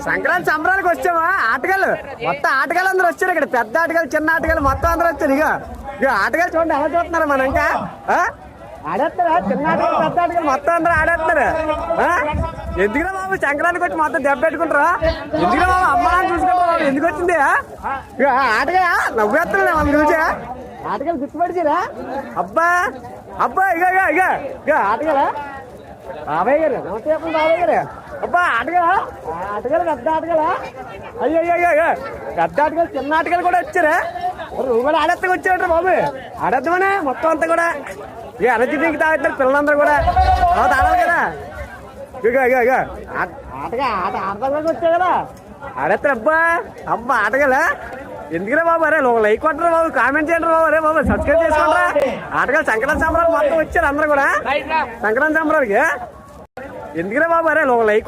సంక్రాంతి సంబరాలకు వచ్చామా ఆటగాళ్ళు మొత్తం ఆటగాళ్ళు అందరూ వచ్చారు ఇక్కడ పెద్ద ఆటగాళ్ళు చిన్న ఆటగాళ్ళు మొత్తం అందరూ వచ్చారు ఇక ఆటగాళ్ళు చూడండి ఎలా చూస్తున్నారు మనం ఇంకా ఆడేస్తారా చిన్న ఆటగాళ్ళు పెద్ద ఆటగాళ్ళు మొత్తం అందరూ ఆడేస్తున్నారు ఎందుకురా బాబు సంక్రాంతికి వచ్చి మొత్తం దెబ్బ పెట్టుకుంటారా ఎందుకురా బాబు అమ్మాలని చూసుకుంటారా బాబు ఎందుకు వచ్చింది ఇక ఆటగా నవ్వేస్తున్నా మనం చూసా ఆటగాళ్ళు గుర్తుపడిచారా అబ్బా అబ్బా ఇక ఆటగాలా బాబాయ్ గారు నమస్తే బాబాయ్ గారు అబ్బా ఆటగాలు పెద్ద ఆటగాలా అయ్యో పెద్ద ఆటగాలు చిన్న ఆటగాలు కూడా వచ్చారా నువ్వు కూడా ఆడేత్తగా వచ్చాడు బాబు ఆడేద్దామనే మొత్తం అంతా కూడా ఇక ఎనర్జీ డ్రింక్ తాగుతారు పిల్లలందరూ కూడా తర్వాత ఆడాలి కదా ఇక ఆటగా వచ్చా కదా ఆడేస్తారు అబ్బా ఆటగాలా ఎందుకురా బాబు అరే లైక్ కొట్టరా బాబు కామెంట్ చేయండి బాబు అరే బాబు సబ్స్క్రైబ్ చేసుకోండి ఆటగాలు సంక్రాంతి సంబరాలు మొత్తం వచ్చారు అందరూ కూడా సంక్రాంతి సంబరాలకి ఎందుకురా బాబు అరే లైక్